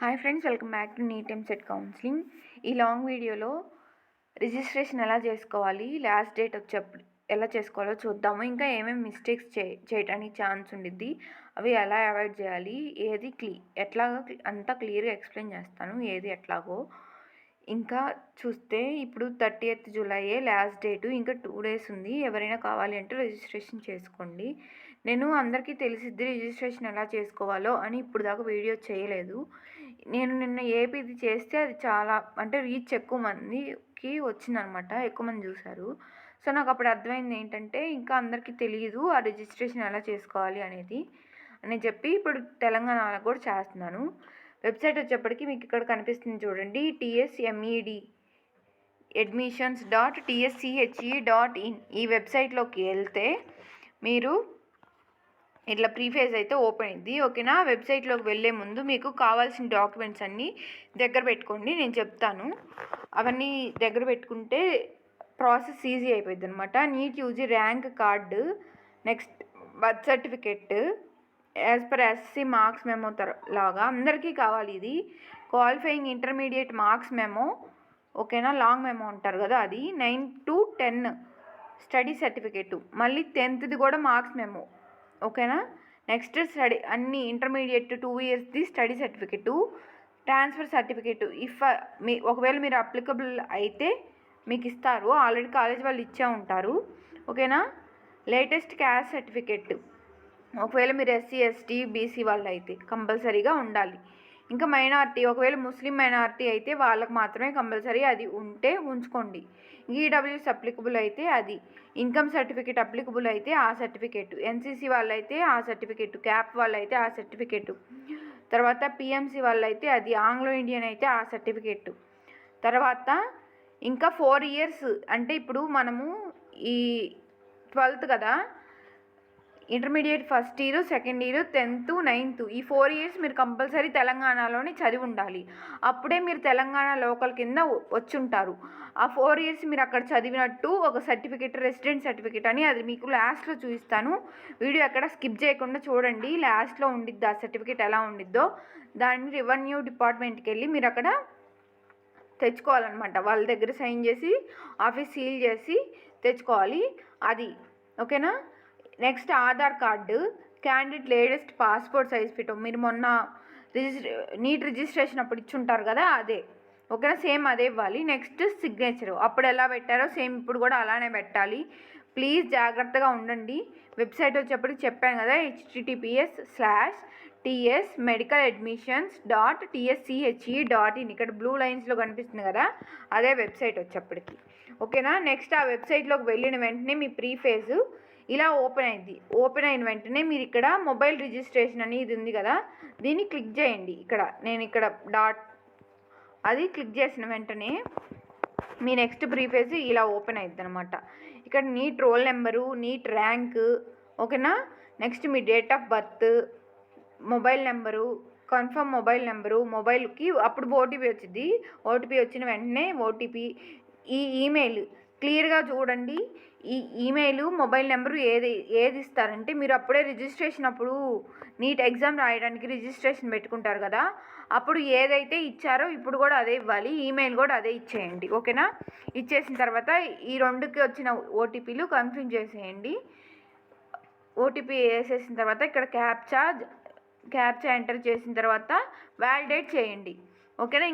Hi friends, welcome back to NEET EAMCET counselling. ఈ long వీడియోలో registration ఎలా చేసుకోవాలి, లాస్ట్ డేట్ వచ్చేప్పుడు ఎలా చేసుకోవాలో చూద్దాము. ఇంకా ఏమేమి మిస్టేక్స్ చేయడానికి ఛాన్స్ ఉండిద్ది, అవి ఎలా అవాయిడ్ చేయాలి, ఏది ఎట్లాగో అంతా క్లియర్గా ఎక్స్ప్లెయిన్ చేస్తాను, ఏది ఎట్లాగో. ఇంకా చూస్తే ఇప్పుడు 30th జూలైయే లాస్ట్ డేటు, ఇంకా 2 days ఉంది. ఎవరైనా కావాలి అంటే రిజిస్ట్రేషన్ చేసుకోండి. నేను అందరికీ తెలిసిద్ది రిజిస్ట్రేషన్ ఎలా చేసుకోవాలో అని ఇప్పుడు దాకా వీడియో చేయలేదు. నేను నిన్న ఏపీది చేస్తే అది చాలా అంటే రీచ్ ఎక్కువ మందికి వచ్చిందనమాట, ఎక్కువ మంది చూశారు. సో నాకు అప్పుడు అర్థమైంది ఏంటంటే ఇంకా అందరికీ తెలియదు ఆ రిజిస్ట్రేషన్ ఎలా చేసుకోవాలి అనేది అని చెప్పి ఇప్పుడు తెలంగాణలో కూడా చేస్తున్నాను. వెబ్సైట్ వచ్చేప్పటికి మీకు ఇక్కడ కనిపిస్తుంది చూడండి, TSMED admissions.tschE.in. ఈ వెబ్సైట్లోకి వెళ్తే మీరు ఇట్లా ప్రీఫేజ్ అయితే ఓపెన్ అయింది. ఓకేనా, వెబ్సైట్లోకి వెళ్ళే ముందు మీకు కావాల్సిన డాక్యుమెంట్స్ అన్నీ దగ్గర పెట్టుకోండి, నేను చెప్తాను. అవన్నీ దగ్గర పెట్టుకుంటే ప్రాసెస్ ఈజీ అయిపోయింది అనమాట. NEET UG rank card, next birth certificate as per SC marks memo లాగా అందరికీ కావాలి. ఇది క్వాలిఫైయింగ్ ఇంటర్మీడియట్ మార్క్స్ మెమో, ఓకేనా, లాంగ్ మెమో అంటారు కదా, అది 9 to 10 స్టడీ సర్టిఫికెట్, మళ్ళీ 10th కూడా మార్క్స్ మెమో, ఓకేనా. నెక్స్ట్ స్టడీ అన్ని ఇంటర్మీడియట్ 2 yearsది స్టడీ సర్టిఫికెట్, ట్రాన్స్ఫర్ సర్టిఫికెట్ ఒకవేళ మీరు అప్లికబుల్ అయితే మీకు ఇస్తారు, ఆల్రెడీ కాలేజ్ వాళ్ళు ఇచ్చే ఉంటారు, ఓకేనా. లేటెస్ట్ క్యాస్ట్ సర్టిఫికెట్ ఒకవేళ మీరు SC ST BC వాళ్ళు అయితే కంపల్సరీగా ఉండాలి. ఇంకా మైనారిటీ, ఒకవేళ ముస్లిం మైనారిటీ అయితే వాళ్ళకి మాత్రమే కంపల్సరీ అది ఉంటే ఉంచుకోండి. EWS అప్లికబుల్ అయితే అది, ఇన్కమ్ సర్టిఫికేట్ అప్లికబుల్ అయితే ఆ సర్టిఫికేట్, NCC వాళ్ళైతే ఆ సర్టిఫికేట్, క్యాప్ వాళ్ళైతే ఆ సర్టిఫికేట్, తర్వాత PMC వాళ్ళైతే అది, ఆంగ్లో ఇండియన్ అయితే ఆ సర్టిఫికేట్. తర్వాత ఇంకా 4 years అంటే ఇప్పుడు మనము ఈ 12th కదా, intermediate first year, second year, 10th, 9th ఈ 4 years మీరు కంపల్సరీ తెలంగాణలోనే చదివి ఉండాలి. అప్పుడే మీరు తెలంగాణ లోకల్ కింద వచ్చి ఉంటారు. ఆ 4 years మీరు అక్కడ చదివినట్టు ఒక సర్టిఫికేట్, రెసిడెంట్ సర్టిఫికేట్ అని, అది మీకు లాస్ట్లో చూపిస్తాను. వీడియో ఎక్కడ స్కిప్ చేయకుండా చూడండి, లాస్ట్లో ఉండిద్ది ఆ సర్టిఫికేట్ ఎలా ఉండిద్దో. దాన్ని రెవెన్యూ డిపార్ట్మెంట్కి వెళ్ళి మీరు అక్కడ తెచ్చుకోవాలన్నమాట, వాళ్ళ దగ్గర సైన్ చేసి ఆఫీస్ సీల్ చేసి తెచ్చుకోవాలి అది, ఓకేనా. Next Aadhaar card, candidate latest passport size photo, మీరు మొన్న నీట్ రిజిస్ట్రేషన్ అప్పుడు ఇచ్చుంటారు కదా అదే, ఓకేనా, సేమ్ అదే ఇవ్వాలి. నెక్స్ట్ సిగ్నేచర్, అప్పుడు ఎలా పెట్టారో సేమ్ ఇప్పుడు కూడా అలానే పెట్టాలి. ప్లీజ్ జాగ్రత్తగా ఉండండి. వెబ్సైట్ వచ్చేప్పటికి చెప్పాను కదా, https:/TSmedicaladmissions.tschE.in. ఇక్కడ బ్లూ లైన్స్లో కనిపిస్తుంది కదా, అదే వెబ్సైట్ వచ్చేప్పటికి, ఓకేనా. నెక్స్ట్ ఆ వెబ్సైట్లోకి వెళ్ళిన వెంటనే మీ ప్రీఫేజ్ ఇలా ఓపెన్ అయింది. ఓపెన్ అయిన వెంటనే మీరు ఇక్కడ మొబైల్ రిజిస్ట్రేషన్ అని ఇది ఉంది కదా, దీన్ని క్లిక్ చేయండి. నేను ఇక్కడ అది క్లిక్ చేసిన వెంటనే మీ నెక్స్ట్ ప్రీఫేజ్ ఇలా ఓపెన్ అవుతుంది అనమాట. ఇక్కడ NEET roll number, NEET rank, ఓకేనా. నెక్స్ట్ మీ date of birth, mobile number, confirm mobile number, మొబైల్కి అప్పుడు ఓటీపీ వచ్చింది. ఓటీపీ వచ్చిన వెంటనే ఈ ఈమెయిల్ క్లియర్గా చూడండి. ఈ ఈమెయిల్, మొబైల్ నెంబరు ఏది ఇస్తారంటే, మీరు అప్పుడే రిజిస్ట్రేషన్ అప్పుడు నీట్ ఎగ్జామ్ రాయడానికి రిజిస్ట్రేషన్ పెట్టుకుంటారు కదా, అప్పుడు ఏదైతే ఇచ్చారో ఇప్పుడు కూడా అదే ఇవ్వాలి, ఈమెయిల్ కూడా అదే ఇచ్చేయండి, ఓకేనా. ఇచ్చేసిన తర్వాత ఈ 2కి వచ్చిన ఓటీపీలు కన్ఫర్మ్ చేసేయండి. ఓటీపీ వేసేసిన తర్వాత ఇక్కడ క్యాప్చా ఎంటర్ చేసిన తర్వాత వ్యాలిడేట్ చేయండి, ఓకేనా.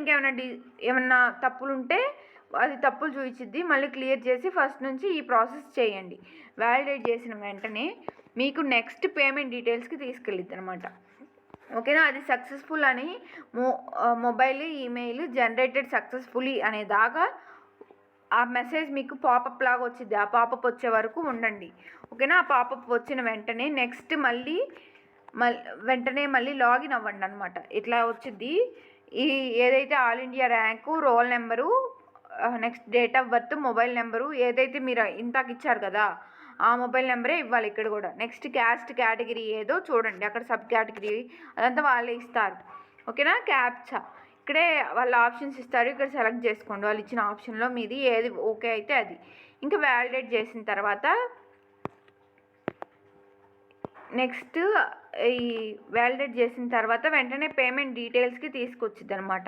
ఏమన్నా తప్పులు ఉంటే అది తప్పులు చూపించిద్ది, మళ్ళీ క్లియర్ చేసి ఫస్ట్ నుంచి ఈ ప్రాసెస్ చేయండి. వ్యాలిడేట్ చేసిన వెంటనే మీకు నెక్స్ట్ పేమెంట్ డీటెయిల్స్కి తీసుకెళ్ళిద్ది అనమాట, ఓకేనా. అది సక్సెస్ఫుల్ అని మొబైల్ ఈమెయిల్ జనరేటెడ్ సక్సెస్ఫుల్లీ అనే దాకా ఆ మెసేజ్ మీకు పాపప్ లాగా వచ్చింది. ఆ పాపప్ వచ్చే వరకు ఉండండి, ఓకేనా. ఆ పాపప్ వచ్చిన వెంటనే నెక్స్ట్ వెంటనే మళ్ళీ లాగిన్ అవ్వండి అనమాట. ఇట్లా వచ్చింది. ఏదైతే all India rank, roll number, next date of birth, mobile number ఏదైతే మీరు ఇంతాక ఇచ్చారు కదా ఆ మొబైల్ నెంబరే ఇవ్వాలి ఇక్కడ కూడా. నెక్స్ట్ క్యాస్ట్ కేటగిరీ ఏదో చూడండి, అక్కడ సబ్ కేటగిరీ అదంతా వాళ్ళే ఇస్తారు, ఓకేనా. క్యాప్చా ఇక్కడే వాళ్ళ ఆప్షన్స్ ఇస్తారు, ఇక్కడ సెలెక్ట్ చేసుకోండి. వాళ్ళు ఇచ్చిన ఆప్షన్లో మీది ఏది ఓకే అయితే అది. ఇంకా వ్యాలిడేట్ చేసిన తర్వాత నెక్స్ట్ ఈ వ్యాలిడేట్ చేసిన తర్వాత వెంటనే పేమెంట్ డీటెయిల్స్కి తీసుకొచ్చిద్ది అనమాట.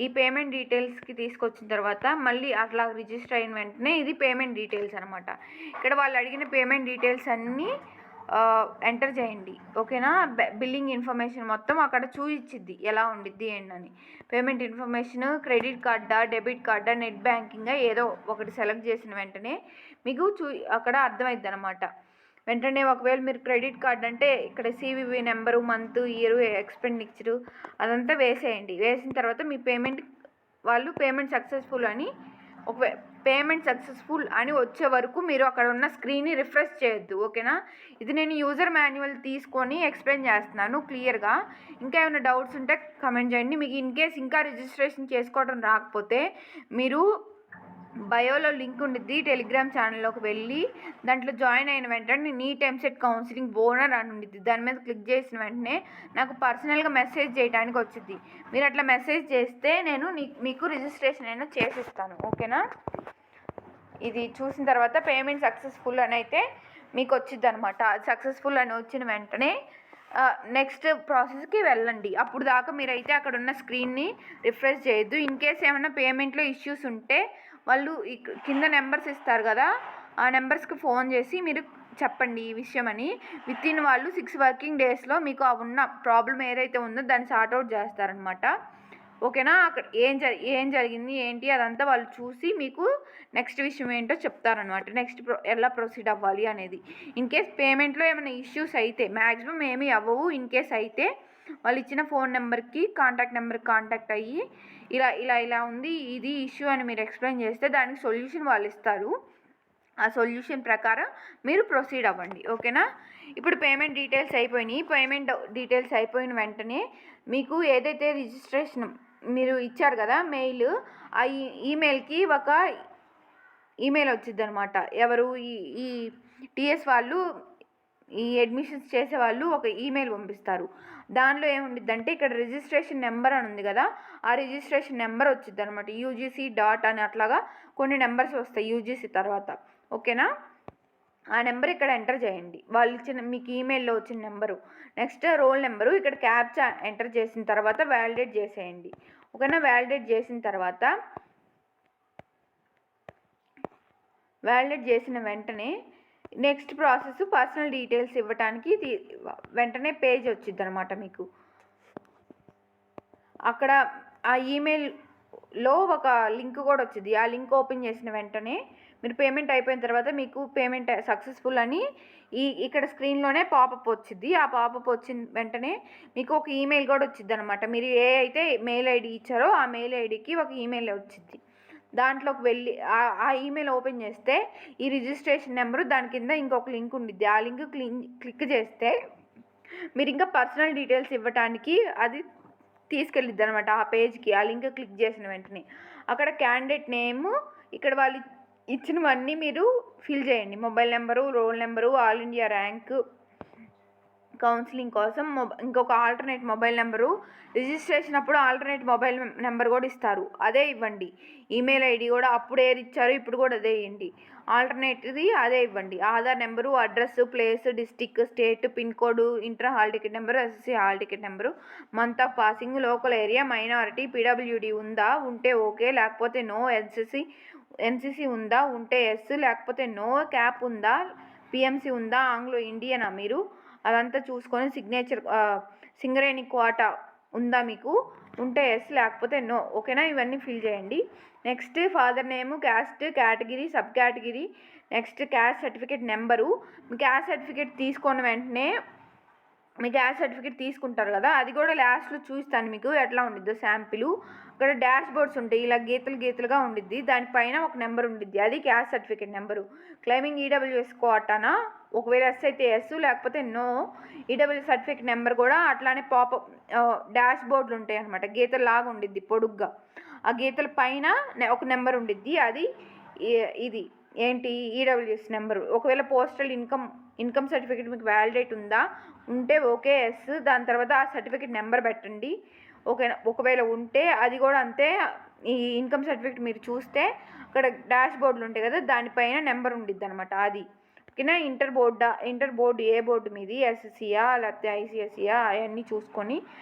ఈ పేమెంట్ డీటెయిల్స్కి తీసుకొచ్చిన తర్వాత మళ్ళీ అట్లా రిజిస్టర్ అయిన వెంటనే ఇది పేమెంట్ డీటెయిల్స్ అనమాట. ఇక్కడ వాళ్ళు అడిగిన పేమెంట్ డీటెయిల్స్ అన్నీ ఎంటర్ చేయండి, ఓకేనా. బిల్లింగ్ ఇన్ఫర్మేషన్ మొత్తం అక్కడ చూపించిద్ది ఎలా ఉండిద్ది ఏంటని. పేమెంట్ ఇన్ఫర్మేషన్ క్రెడిట్ కార్డా, డెబిట్ కార్డా, నెట్ బ్యాంకింగా ఏదో ఒకటి సెలెక్ట్ చేసిన వెంటనే మీకు అక్కడ అర్థమైద్ది అనమాట. వెంటనే ఒకవేళ మీరు క్రెడిట్ కార్డ్ అంటే ఇక్కడ CVV number, month, year, expenditure అదంతా వేసేయండి. వేసిన తర్వాత మీ పేమెంట్ సక్సెస్ఫుల్ అని పేమెంట్ సక్సెస్ఫుల్ అని వచ్చే వరకు మీరు అక్కడ ఉన్న స్క్రీన్ని రిఫ్రెష్ చేయొద్దు, ఓకేనా. ఇది నేను యూజర్ మాన్యువల్ తీసుకొని ఎక్స్ప్లెయిన్ చేస్తున్నాను క్లియర్గా. ఇంకా ఏమైనా డౌట్స్ ఉంటే కమెంట్ చేయండి. మీకు ఇన్ కేస్ ఇంకా రిజిస్ట్రేషన్ చేసుకోవడం రాకపోతే మీరు బయోలో లింక్ ఉండిద్ది, టెలిగ్రామ్ ఛానల్లోకి వెళ్ళి దాంట్లో జాయిన్ అయిన వెంటనే నీట్ ఎంసెట్ కౌన్సిలింగ్ బోనర్ అని ఉండిద్ది. దాని మీద క్లిక్ చేసిన వెంటనే నాకు పర్సనల్గా మెసేజ్ చేయడానికి వచ్చింది. మీరు అట్లా మెసేజ్ చేస్తే నేను మీకు రిజిస్ట్రేషన్ అయినా చేసిస్తాను, ఓకేనా. ఇది చూసిన తర్వాత పేమెంట్ సక్సెస్ఫుల్ అని అయితే మీకు వచ్చింది అనమాట. సక్సెస్ఫుల్ అని వచ్చిన వెంటనే నెక్స్ట్ ప్రాసెస్కి వెళ్ళండి. అప్పుడు దాకా మీరైతే అక్కడ ఉన్న స్క్రీన్ని రిఫ్రెష్ చేయొద్దు. ఇన్ కేస్ ఏమైనా పేమెంట్లో ఇష్యూస్ ఉంటే వాళ్ళు కింద నెంబర్స్ ఇస్తారు కదా, ఆ నెంబర్స్కి ఫోన్ చేసి మీరు చెప్పండి ఈ విషయం అని. వితిన్ వాళ్ళు 6 వర్కింగ్ డేస్లో మీకు ఉన్న ప్రాబ్లం ఏదైతే ఉందో దాన్ని సార్ట్అవుట్ చేస్తారనమాట, ఓకేనా. అక్కడ ఏం జరిగింది ఏంటి అదంతా వాళ్ళు చూసి మీకు నెక్స్ట్ విషయం ఏంటో చెప్తారనమాట. నెక్స్ట్ ఎలా ప్రొసీడ్ అవ్వాలి అనేది. ఇన్ కేస్ పేమెంట్లో ఏమైనా ఇష్యూస్ అయితే, మ్యాక్సిమం ఏమీ అవ్వవు. ఇన్ కేస్ అయితే వాళ్ళు ఇచ్చిన ఫోన్ నెంబర్కి కాంటాక్ట్ అయ్యి ఇలా ఉంది, ఇది ఇష్యూ అని మీరు ఎక్స్ప్లెయిన్ చేస్తే దానికి సొల్యూషన్ వాళ్ళు ఇస్తారు. ఆ సొల్యూషన్ ప్రకారం మీరు ప్రొసీడ్ అవ్వండి, ఓకేనా. ఇప్పుడు పేమెంట్ డీటెయిల్స్ అయిపోయినాయి. పేమెంట్ డీటెయిల్స్ అయిపోయిన వెంటనే మీకు ఏదైతే రిజిస్ట్రేషన్ మీరు ఇచ్చారు కదా మెయిల్, ఆ ఈమెయిల్కి ఒక ఈమెయిల్ వచ్చింది అనమాట. ఎవరు ఈ టీఎస్ వాళ్ళు, ఈ అడ్మిషన్స్ చేసేవాళ్ళు ఒక ఈమెయిల్ పంపిస్తారు. దానిలో ఏముండిద్దంటే ఇక్కడ రిజిస్ట్రేషన్ నెంబర్ అని ఉంది కదా, ఆ రిజిస్ట్రేషన్ నెంబర్ వచ్చింది అనమాట. యూజీసీ డాట్ అని అట్లాగా కొన్ని నెంబర్స్ వస్తాయి యూజీసీ తర్వాత, ఓకేనా. ఆ నెంబర్ ఇక్కడ ఎంటర్ చేయండి, వాళ్ళు ఇచ్చిన మీకు ఈమెయిల్లో వచ్చిన నెంబరు. నెక్స్ట్ రోల్ నెంబరు, ఇక్కడ క్యాప్చా ఎంటర్ చేసిన తర్వాత వ్యాలిడేట్ చేసేయండి, ఓకేనా. వ్యాలిడేట్ చేసిన తర్వాత వ్యాలిడేట్ చేసిన వెంటనే నెక్స్ట్ ప్రాసెస్ పర్సనల్ డీటెయిల్స్ ఇవ్వడానికి వెంటనే పేజ్ వచ్చింది అనమాట మీకు. అక్కడ ఆ ఈమెయిల్లో ఒక లింక్ కూడా వచ్చింది. ఆ లింక్ ఓపెన్ చేసిన వెంటనే మీరు పేమెంట్ అయిపోయిన తర్వాత మీకు పేమెంట్ సక్సెస్ఫుల్ అని ఇక్కడ స్క్రీన్లోనే పాపప్ వచ్చింది. ఆ పాపప్ వచ్చిన వెంటనే మీకు ఒక ఈమెయిల్ కూడా వచ్చింది అనమాట. మీరు ఏ అయితే మెయిల్ ఐడి ఇచ్చారో ఆ మెయిల్ ఐడికి ఒక ఈమెయిల్ వచ్చింది. దాంట్లోకి వెళ్ళి ఆ ఈమెయిల్ ఓపెన్ చేస్తే ఈ రిజిస్ట్రేషన్ నెంబరు, దాని కింద ఇంకొక లింక్ ఉండిద్ది. ఆ లింక్ క్లిక్ చేస్తే మీరు ఇంకా పర్సనల్ డీటెయిల్స్ ఇవ్వడానికి అది తీసుకెళ్ళిద్ది అనమాట ఆ పేజ్కి. ఆ లింక్ క్లిక్ చేసిన వెంటనే అక్కడ క్యాండిడేట్ నేము, ఇక్కడ వాళ్ళు ఇచ్చినవన్నీ మీరు ఫిల్ చేయండి. Mobile number, roll number, all India rank, counselling కోసం ఇంకొక ఆల్టర్నేట్ మొబైల్ నెంబరు, రిజిస్ట్రేషన్ అప్పుడు ఆల్టర్నేట్ మొబైల్ నెంబర్ కూడా ఇస్తారు, అదే ఇవ్వండి. ఈమెయిల్ ఐడి కూడా అప్పుడు ఏది ఇచ్చారో ఇప్పుడు కూడా అదే ఇవ్వండి. ఆల్టర్నేట్ది అదే ఇవ్వండి. Aadhaar number, address, place, district, state, pin code, inter hall ticket number, SSC hall ticket number, month of passing, local area, minority, PWD ఉందా, ఉంటే ఓకే, లేకపోతే నో. ఎన్సిసి ఉందా, ఉంటే ఎస్, లేకపోతే నో. క్యాప్ ఉందా, పిఎంసి ఉందా, ఆంగ్లో ఇండియనా మీరు, అదంతా చూసుకొని సిగ్నేచర్ సింగరేణి కోటా ఉందా మీకు, ఉంటే ఎస్, లేకపోతే నో, ఓకేనా. ఇవన్నీ ఫిల్ చేయండి. Next father name, caste, category, sub category, next caste certificate number. మీ క్యాస్ట్ సర్టిఫికేట్ తీసుకున్న వెంటనే మీ క్యాస్ట్ సర్టిఫికేట్ తీసుకుంటారు కదా, అది కూడా లాస్ట్లో చూస్తాను మీకు ఎట్లా ఉండిద్దో శాంపిల్. ఇక్కడ డాష్ బోర్డ్స్ ఉంటాయి, ఇలా గీతలుగా ఉండిద్ది, దానిపైన ఒక నెంబర్ ఉండిద్ది, అది caste certificate number. Claiming EWS కోటానా, ఒకవేళ ఎస్ అయితే ఎస్, లేకపోతే నో. ఈడబ్ల్యూ సర్టిఫికేట్ నెంబర్ కూడా అట్లానే పాపప్ డాష్ బోర్డులు ఉంటాయి అనమాట, గీతలాగా ఉండిద్ది పొడుగ్గా. ఆ గీతల పైన ఒక నెంబర్ ఉండిద్ది, అది ఇది ఏంటి ఈడబ్ల్యూఎస్ నెంబరు. ఒకవేళ పోస్టల్ ఇన్కమ్ సర్టిఫికేట్ మీకు వ్యాలిడేట్ ఉందా, ఉంటే ఓకే ఎస్, దాని తర్వాత ఆ సర్టిఫికేట్ నెంబర్ పెట్టండి, ఓకేనా. ఒకవేళ ఉంటే అది కూడా అంతే. ఈ ఇన్కమ్ సర్టిఫికేట్ మీరు చూస్తే అక్కడ డాష్ బోర్డులు ఉంటాయి కదా, దానిపైన నెంబర్ ఉండిద్ది అనమాట, అది ఓకేనా. ఇంటర్ బోర్డు ఏ బోర్డు మీది, ఎస్ఎస్సియా లేకపోతే ఐసిఎస్సియా అవన్నీ చూసుకొని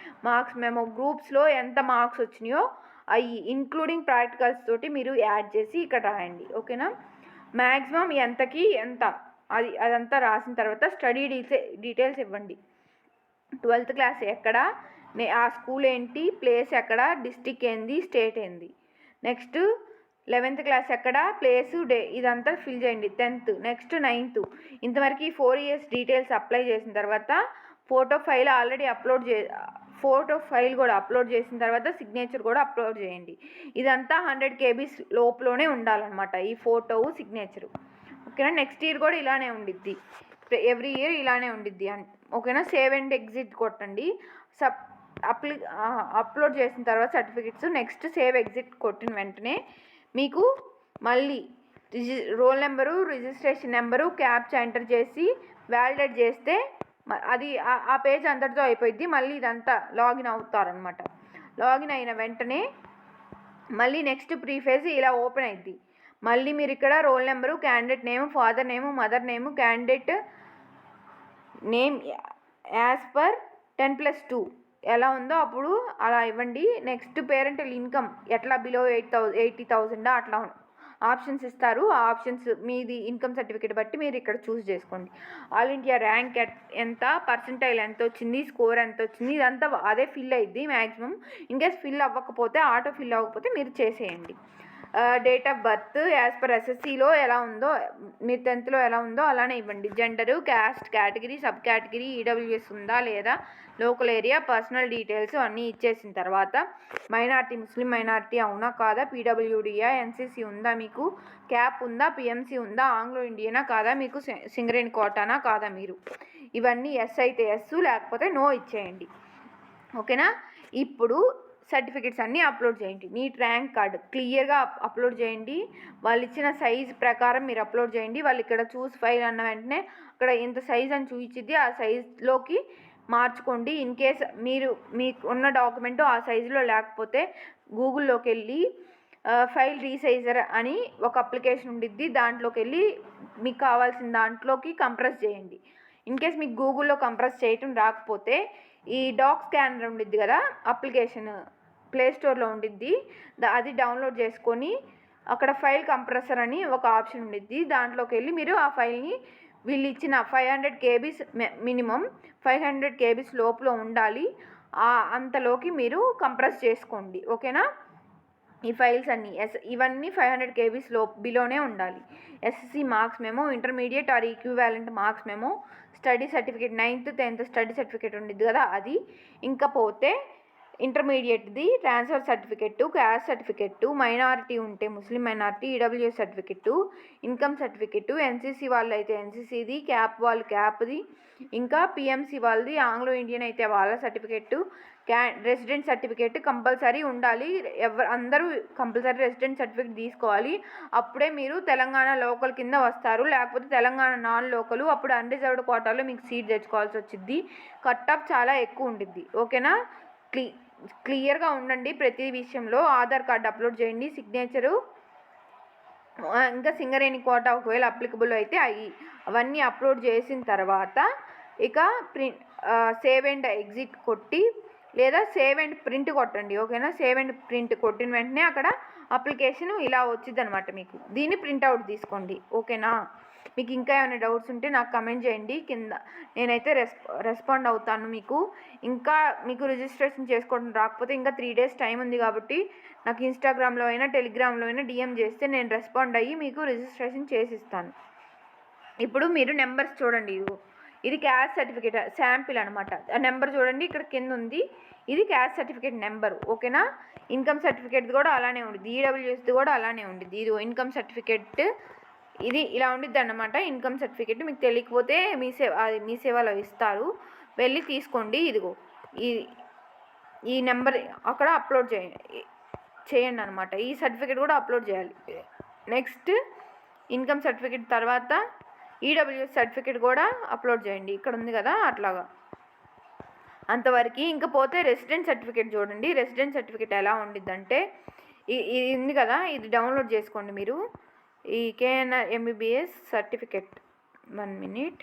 మార్క్స్ మేము గ్రూప్స్లో ఎంత మార్క్స్ వచ్చినాయో అవి ఇంక్లూడింగ్ ప్రాక్టికల్స్ తోటి మీరు యాడ్ చేసి ఇక్కడ రాయండి. ఓకేనా. మ్యాక్సిమం ఎంతకి ఎంత అదంతా రాసిన తర్వాత స్టడీ డీటెయిల్స్ ఇవ్వండి. 12th క్లాస్ ఎక్కడ, ఆ స్కూల్ ఏంటి, ప్లేస్ ఎక్కడ, డిస్టిక్ ఏంది, స్టేట్ ఏంది. నెక్స్ట్ 11th క్లాస్ ఎక్కడ, ప్లేసు, డే ఇదంతా ఫిల్ చేయండి. 10th, నెక్స్ట్ 9th ఇంతవరకు ఈ 4 years డీటెయిల్స్ అప్లై చేసిన తర్వాత ఫోటో ఫైల్ కూడా అప్లోడ్ చేసిన తర్వాత సిగ్నేచర్ కూడా అప్లోడ్ చేయండి. ఇదంతా 100 KB లోపులోనే ఉండాలన్నమాట ఈ ఫోటో సిగ్నేచరు. ఓకేనా. నెక్స్ట్ ఇయర్ కూడా ఇలానే ఉండిద్ది, ఎవ్రీ ఇయర్ ఇలానే ఉండిద్ది. ఓకేనా. సేవ్ అండ్ ఎగ్జిట్ కొట్టండి. అప్లోడ్ చేసిన తర్వాత సర్టిఫికెట్స్ నెక్స్ట్ సేవ్ ఎగ్జిట్ కొట్టిన వెంటనే మీకు మళ్ళీ roll number, registration number, captcha enter చేసి వ్యాలిడేట్ చేస్తే అది ఆ పేజ్ అంతటితో అయిపోయింది. మళ్ళీ ఇదంతా లాగిన్ అవుతారనమాట. లాగిన్ అయిన వెంటనే మళ్ళీ నెక్స్ట్ ప్రీఫేజ్ ఇలా ఓపెన్ అయింది. మళ్ళీ మీరు ఇక్కడ roll number, candidate name, father name, mother name, candidate name as per 10+2 ఎలా ఉందో అప్పుడు అలా ఇవ్వండి. నెక్స్ట్ పేరెంటల్ ఇన్కమ్ ఎట్లా బిలో 80,000 అట్లా ఆప్షన్స్ ఇస్తారు. ఆ ఆప్షన్స్ మీది ఇన్కమ్ సర్టిఫికేట్ బట్టి మీరు ఇక్కడ చూస్ చేసుకోండి. ఆల్ ఇండియా ర్యాంక్ ఎంత, పర్సంటైల్ ఎంత వచ్చింది, స్కోర్ ఎంత వచ్చింది, ఇదంతా అదే ఫిల్ అయ్యిద్ది మ్యాక్సిమం. ఇన్కేస్ ఫిల్ అవ్వకపోతే, ఆటో ఫిల్ అవ్వకపోతే మీరు చేసేయండి. Date of birth as per ఎస్ఎస్సిలో ఎలా ఉందో, మీరు 10thలో ఎలా ఉందో అలానే ఇవ్వండి. Gender, caste, category, sub category, EWS ఉందా లేదా, లోకల్ ఏరియా, పర్సనల్ డీటెయిల్స్ అన్నీ ఇచ్చేసిన తర్వాత మైనార్టీ, ముస్లిం మైనార్టీ అవునా కాదా, పీడబ్ల్యూడియా, ఎన్సీసీ ఉందా మీకు, క్యాప్ ఉందా, పిఎంసీ ఉందా, ఆంగ్లో ఇండియనా కాదా, మీకు సింగరేణి కోటానా కాదా, మీరు ఇవన్నీ ఎస్ అయితే ఎస్, లేకపోతే నో ఇచ్చేయండి. ఓకేనా. ఇప్పుడు సర్టిఫికెట్స్ అన్నీ అప్లోడ్ చేయండి. నీట్ ర్యాంక్ కార్డు క్లియర్గా అప్లోడ్ చేయండి. వాళ్ళు ఇచ్చిన సైజ్ ప్రకారం మీరు అప్లోడ్ చేయండి. వాళ్ళు ఇక్కడ చూస్ ఫైల్ అన్న వెంటనే అక్కడ ఎంత సైజ్ అని చూపించింది, ఆ సైజ్లోకి మార్చుకోండి. ఇన్ కేస్ మీకు ఉన్న డాక్యుమెంట్ ఆ సైజులో లేకపోతే గూగుల్లోకి వెళ్ళి ఫైల్ రీసైజర్ అని ఒక అప్లికేషన్ ఉండిద్ది, దాంట్లోకి వెళ్ళి మీకు కావాల్సిన దాంట్లోకి కంప్రెస్ చేయండి. ఇన్ కేస్ మీకు గూగుల్లో కంప్రెస్ చేయటం రాకపోతే ఈ డాక్ స్కానర్ ఉండిద్ది కదా, అప్లికేషన్ ప్లేస్టోర్లో ఉండిద్ది, అది డౌన్లోడ్ చేసుకొని అక్కడ ఫైల్ కంప్రెసర్ అని ఒక ఆప్షన్ ఉండిద్ది, దాంట్లోకి వెళ్ళి మీరు ఆ ఫైల్ని వీళ్ళు ఇచ్చిన 500 KB మినిమం 500 KB లోపల ఉండాలి, అంతలోకి మీరు కంప్రెస్ చేసుకోండి. ఓకేనా. ఈ ఫైల్స్ అన్నీ ఇవన్నీ 500 KB బిలోనే ఉండాలి. SSC marks memo, intermediate or equivalent marks memo, study certificate 9th 10th study certificate ఉండిద్ది కదా అది, ఇంకా పోతే ఇంటర్మీడియట్ది transfer certificate, caste certificate, minority ఉంటే Muslim minority, EWS certificate, income certificate, NCC వాళ్ళు అయితే ఎన్సీసీది, క్యాప్ వాళ్ళు క్యాప్ది, ఇంకా పిఎంసీ వాళ్ళది, ఆంగ్లో ఇండియన్ అయితే వాళ్ళ సర్టిఫికెట్టు, రెసిడెంట్ సర్టిఫికేట్ కంపల్సరీ ఉండాలి. అందరూ కంపల్సరీ రెసిడెంట్ సర్టిఫికేట్ తీసుకోవాలి. అప్పుడే మీరు తెలంగాణ లోకల్ కింద వస్తారు, లేకపోతే తెలంగాణ నాన్ లోకలు, అప్పుడు అన్రిజర్వ్డ్ కోటాలో మీకు సీట్ తెచ్చుకోవాల్సి వచ్చింది. కట్ ఆఫ్ చాలా ఎక్కువ ఉండిద్ది. ఓకేనా. క్లియర్గా ఉండండి ప్రతి విషయంలో. ఆధార్ కార్డు అప్లోడ్ చేయండి, సిగ్నేచరు, ఇంకా సింగరేణి కోటా ఒకవేళ అప్లికబుల్ అయితే అవన్నీ అప్లోడ్ చేసిన తర్వాత ఇక సేవ్ అండ్ ఎగ్జిట్ కొట్టి లేదా సేవ్ అండ్ ప్రింట్ కొట్టండి. ఓకేనా. సేవ్ అండ్ ప్రింట్ కొట్టిన వెంటనే అక్కడ అప్లికేషన్ ఇలా వచ్చింది అనమాట. మీకు దీన్ని ప్రింట్అవుట్ తీసుకోండి. ఓకేనా. మీకు ఇంకా ఏమైనా డౌట్స్ ఉంటే నాకు కమెంట్ చేయండి కింద, నేనైతే రెస్పాండ్ అవుతాను మీకు. ఇంకా మీకు రిజిస్ట్రేషన్ చేసుకోవడం రాకపోతే ఇంకా 3 days టైం ఉంది కాబట్టి నాకు ఇన్స్టాగ్రామ్లో అయినా టెలిగ్రామ్లో అయినా DM చేస్తే నేను రెస్పాండ్ అయ్యి మీకు రిజిస్ట్రేషన్ చేసిస్తాను. ఇప్పుడు మీరు నెంబర్స్ చూడండి, ఇది క్యాస్ట్ సర్టిఫికేట్ శాంపిల్ అనమాట. ఆ నెంబర్ చూడండి ఇక్కడ కింద ఉంది, ఇది క్యాస్ట్ సర్టిఫికేట్ నెంబరు. ఓకేనా. ఇన్కమ్ సర్టిఫికేట్ కూడా అలానే ఉంటుంది, ఈడబ్ల్యూఎస్ది కూడా అలానే ఉంటుంది. ఇది ఇన్కమ్ సర్టిఫికేట్, ఇది ఇలా ఉండిద్ది అన్నమాట. ఇన్కమ్ సర్టిఫికేట్ మీకు తెలియకపోతే మీ సేవలో ఇస్తారు, వెళ్ళి తీసుకోండి. ఇదిగో ఈ నెంబర్ అక్కడ అప్లోడ్ చేయండి అనమాట. ఈ సర్టిఫికేట్ కూడా అప్లోడ్ చేయాలి. నెక్స్ట్ ఇన్కమ్ సర్టిఫికేట్ తర్వాత ఈడబ్ల్యూఎస్ సర్టిఫికేట్ కూడా అప్లోడ్ చేయండి, ఇక్కడ ఉంది కదా అట్లాగా. అంతవరకు ఇంకా పోతే రెసిడెంట్ సర్టిఫికేట్ చూడండి. రెసిడెంట్ సర్టిఫికేట్ ఎలా ఉండిద్దంటే ఇది ఉంది కదా, ఇది డౌన్లోడ్ చేసుకోండి మీరు. ఈ KNR MBBS సర్టిఫికేట్ 1 minute.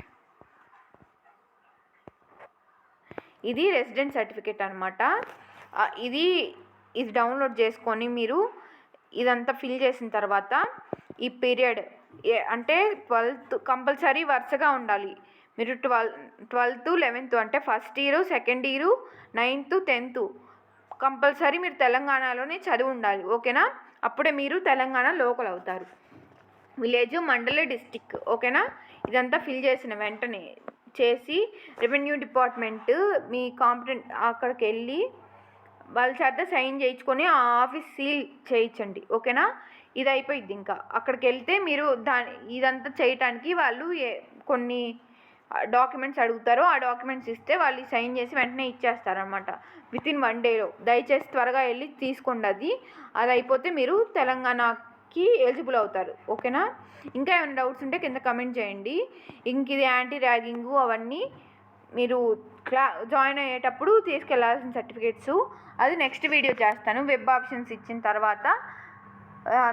ఇది రెసిడెంట్ సర్టిఫికేట్ అనమాట. ఇది డౌన్లోడ్ చేసుకొని మీరు ఇదంతా ఫిల్ చేసిన తర్వాత ఈ పీరియడ్ అంటే 12th కంపల్సరీ వరుసగా ఉండాలి. మీరు 12th 11th అంటే first year, second year, 9th 10th compulsory మీరు తెలంగాణలోనే చదివి ఉండాలి. ఓకేనా? అప్పుడే మీరు తెలంగాణ లోకల్ అవుతారు. విలేజ్, మండల, డిస్టిక్. ఓకేనా? ఇదంతా ఫిల్ చేసిన వెంటనే చేసి రెవెన్యూ డిపార్ట్మెంట్ మీ కాంపిటెంట్ అక్కడికి వెళ్ళి వాళ్ళ చేత సైన్ చేయించుకొని ఆ ఆఫీస్ సీల్ చేయించండి. ఓకేనా? ఇది అయిపోయింది. ఇంకా అక్కడికి వెళ్తే మీరు ఇదంతా చేయటానికి వాళ్ళు కొన్ని డాక్యుమెంట్స్ అడుగుతారు. ఆ డాక్యుమెంట్స్ ఇస్తే వాళ్ళు సైన్ చేసి వెంటనే ఇచ్చేస్తారనమాట వితిన్ 1 డేలో. దయచేసి త్వరగా వెళ్ళి తీసుకోండి. అది అయిపోతే మీరు తెలంగాణకి ఎలిజిబుల్ అవుతారు. ఓకేనా? ఇంకా ఏమైనా డౌట్స్ ఉంటే కింద కమెంట్ చేయండి. ఇంక ఇది యాంటీ ర్యాగింగు అవన్నీ మీరు జాయిన్ అయ్యేటప్పుడు తీసుకెళ్లాల్సిన సర్టిఫికేట్స్ అది నెక్స్ట్ వీడియో చేస్తాను. వెబ్ ఆప్షన్స్ ఇచ్చిన తర్వాత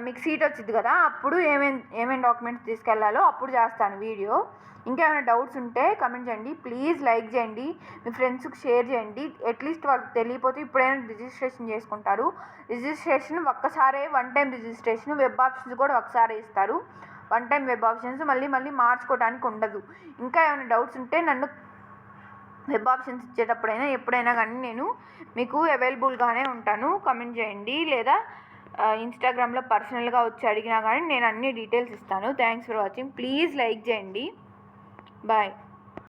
మీకు సీట్ వచ్చింది కదా, అప్పుడు ఏమేమి డాక్యుమెంట్స్ తీసుకెళ్లాలో అప్పుడు చేస్తాను వీడియో. ఇంకా ఏమైనా డౌట్స్ ఉంటే కమెంట్ చేయండి. ప్లీజ్ లైక్ చేయండి, మీ ఫ్రెండ్స్కి షేర్ చేయండి. అట్లీస్ట్ వాళ్ళకి తెలియకపోతే ఇప్పుడైనా రిజిస్ట్రేషన్ చేసుకుంటారు. రిజిస్ట్రేషన్ ఒక్కసారే 1 టైం రిజిస్ట్రేషన్. వెబ్ ఆప్షన్స్ కూడా ఒకసారి ఇస్తారు. 1 టైం వెబ్ ఆప్షన్స్ మళ్ళీ మార్చుకోవడానికి ఉండదు. ఇంకా ఏమైనా డౌట్స్ ఉంటే నన్ను వెబ్ ఆప్షన్స్ ఇచ్చేటప్పుడైనా ఎప్పుడైనా కానీ నేను మీకు అవైలబుల్గానే ఉంటాను. కమెంట్ చేయండి, లేదా ఇన్స్టాగ్రామ్లో పర్సనల్గా వచ్చి అడిగినా కానీ నేను అన్ని డీటెయిల్స్ ఇస్తాను. Thanks for watching. Please like చేయండి. బాయ్.